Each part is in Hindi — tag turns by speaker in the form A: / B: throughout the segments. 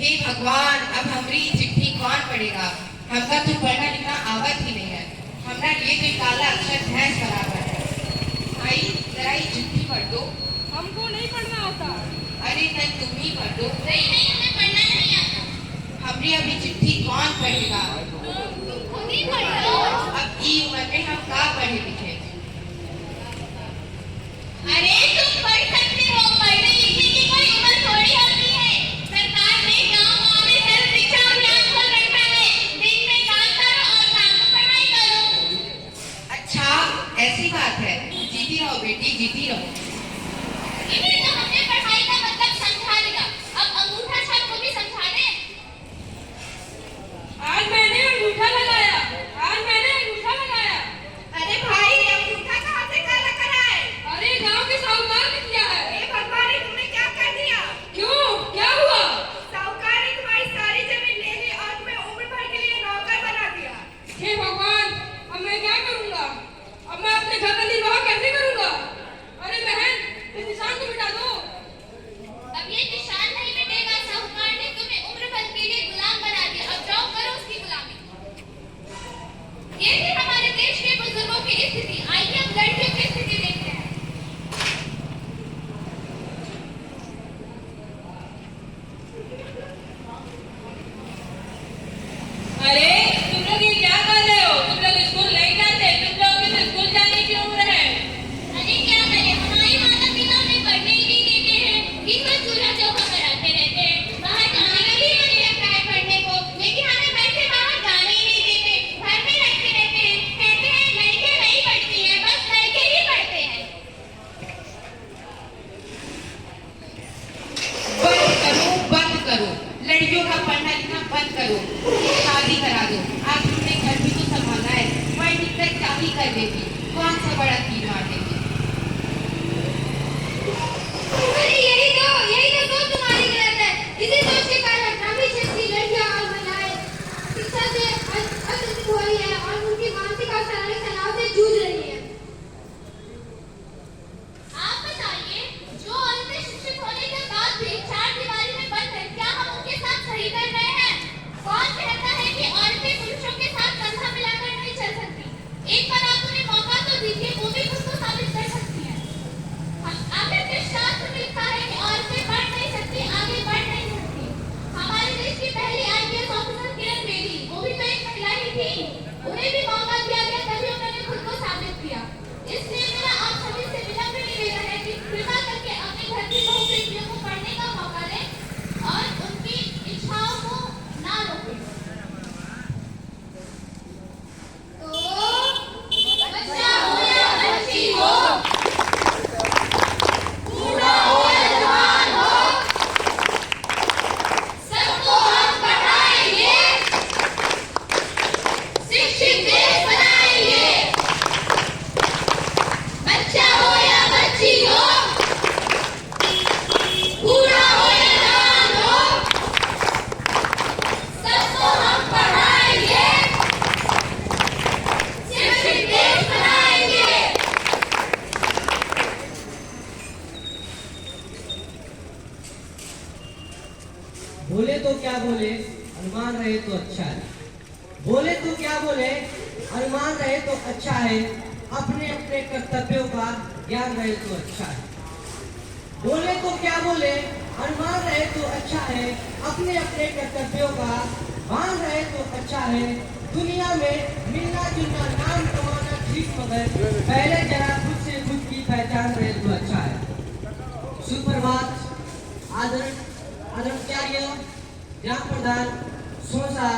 A: हे भगवान, अब हमारी चिट्ठी कौन पढ़ेगा? हमका तो पढ़ना लिखना आवत ही नहीं है। हमारा लिए तो काला अक्षर भैंस बराबर है। भाई जरा ये चिट्ठी पढ़ दो।
B: हमको नहीं पढ़ना आता।
A: अरे नहीं, तुम ही पढ़ दो।
C: नहीं नहीं, हमें पढ़ना नहीं आता।
A: हमारी अभी चिट्ठी कौन पढ़ेगा?
C: तुम खुद ही पढ़ लो।
A: अब ई उम्र में हम क्या पढ़े लिखे?
C: अरे तुम पढ़ सकते हो, पढ़ने लिखने की कोई उम्र थोड़ी होती है। सरकार ने गाँव में सर्व शिक्षा अभियान खोल रखा है। दिन में काम करो और शाम को पढ़ाई करो।
A: अच्छा, ऐसी बात है। जीती रहो बेटी, जीती रहो।
C: इन्हें तो हमने पढ़ाई का मतलब समझा दिया, अब अंगूठा छाप को भी समझा दे।
B: आज मैंने अंगूठा लगाया, आज मैंने अंगूठा लगाया।
C: अरे भाई, अंगूठा कहाँ से काला करा है?
B: अरे गांव के साहूकार ने किया है।
C: हे भगवान, तुमने क्या कर दिया?
B: क्यों, क्या हुआ?
C: साहूकार ने तुम्हारी सारी जमीन ले ली और तुम्हें उम्र भर के लिए नौकर बना दिया।
B: हे भगवान, अब मैं क्या करूंगा? अब मैं अपने घर का निर्वाह कैसे करूंगा? अरे बहन, इस निशान को मिटा दो।
C: अब ये निशान नहीं मिटेगा। साहूकार ने तुम्हें उम्र भर के लिए गुलाम बना दिया। अब जाओ, करो उसकी गुलामी। ये थी हमारे देश के बुजुर्गों की स्थिति। आइए हम लड़कियों की स्थिति देखते हैं।
B: अरे तुम लोग ये क्या कर रहे हो? तुम लोग स्कूल नहीं जाते? तुम लोग की तो स्कूल जाने की उम्र है।
C: अरे क्या करें, हमारे माता पिता हमें पढ़ने ही नहीं देते हैं। दिन भर चूल्हा चौका कराते रहते हैं। बाहर जाने का भी मन लगता है पढ़ने को, लेकिन हमें घर से बाहर जाने ही नहीं देते। घर में रखते रहते हैं। कहते हैं लड़कियां नहीं पढ़ती हैं, बस लड़के ही पढ़ते हैं।
A: बंद करो। लड़कियों का पढ़ना लिखना बंद करो। शादी करा दो। आज तुमने घर भी तो संभालना है। मैं निकल क्या ही कर देती? कौन सा बड़ा तीर मार देती?
C: अरे यही तो सोच तुम्हारी गलत है। इसी सोच के कारण हमें की लड़कियां और महिलाएं शिक्षा से वंचित हो रही है और उनकी मानसिक और शारीरिक तनाव से जूझ रही है। आप बताइए, जो औरतें शिक्षित होने के बाद भी चार दीवारी में बंद हैं, क्या हम उनके साथ सही कर रहे हैं? कौन कहता है कि औरतें पुरुषों के साथ कंधा मिलाकर नहीं चल सकती? एक बार आप उन्हें मौका तो दीजिए, वो भी खुद को साबित
D: और मान रहे तो अच्छा है। बोले तो क्या बोले और मान रहे तो अच्छा है, अपने अपने कर्तव्यों का ज्ञान रहे तो अच्छा है। बोले तो क्या बोले और मान रहे तो अच्छा है, अपने अपने कर्तव्यों का मान रहे तो अच्छा है। दुनिया में मिलना जुलना नाम कमाना ठीक, मगर पहले जरा खुद से खुद की पहचान रहे तो अच्छा है। सुप्रभात आदरणीय ग्राम प्रधान सोसा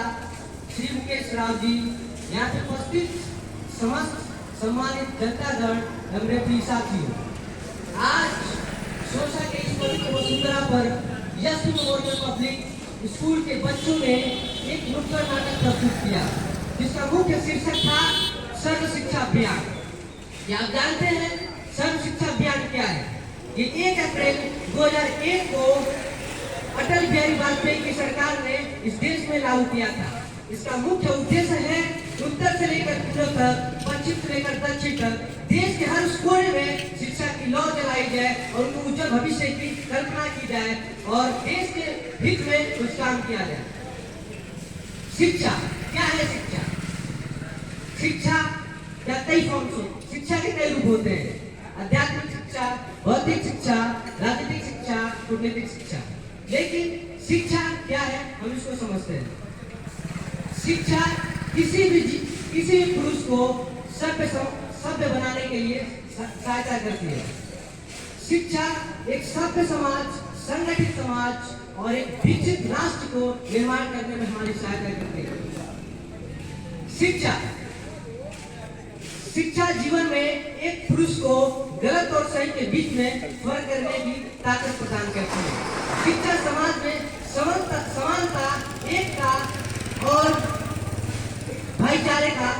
D: श्री मुकेश राव जी, यहाँ पे उपस्थित समस्त सम्मानित जनतागण एवं प्रिय साथियों, आज सोसा के इस पवित्र वसुंधरा पर यश मेमोरियल पब्लिक स्कूल के बच्चों ने एक नुक्कड़ नाटक प्रस्तुत किया, जिसका मुख्य शीर्षक था सर्व शिक्षा अभियान। क्या आप जानते हैं सर्व शिक्षा अभियान क्या है? ये 1 अप्रैल 2001 को अटल बिहारी वाजपेयी की सरकार ने इस देश में लागू किया था। इसका मुख्य उद्देश्य है उत्तर से लेकर पूर्व तक, पश्चिम से लेकर दक्षिण तक देश के हर कोने में शिक्षा की लौ जलाई जाए और उनको उज्जवल भविष्य की कल्पना की जाए और देश के हित में कुछ काम किया जाए। शिक्षा क्या है? शिक्षा या कई फॉर्म से शिक्षा के कई रूप होते हैं: आध्यात्मिक शिक्षा, भौतिक शिक्षा, राजनीतिक शिक्षा, कूटनीतिक शिक्षा। लेकिन शिक्षा क्या है, हम इसको समझते हैं। शिक्षा किसी भी पुरुष को सभ्य बनाने के लिए सहायता करती है। शिक्षा एक सभ्य समाज, संगठित समाज और एक विकसित राष्ट्र को निर्माण करने में हमारी सहायता करती है। शिक्षा जीवन में एक पुरुष को गलत और सही के बीच में फर्क करने की ताकत प्रदान करती है। शिक्षा समाज में समानता, एकता और भाईचारे का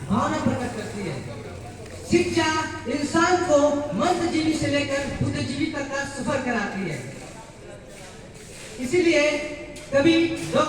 D: भावना प्रकट करती है। शिक्षा इंसान को मंदजीवी से लेकर बुद्धिजीवी तक का सफर कराती है। इसीलिए कभी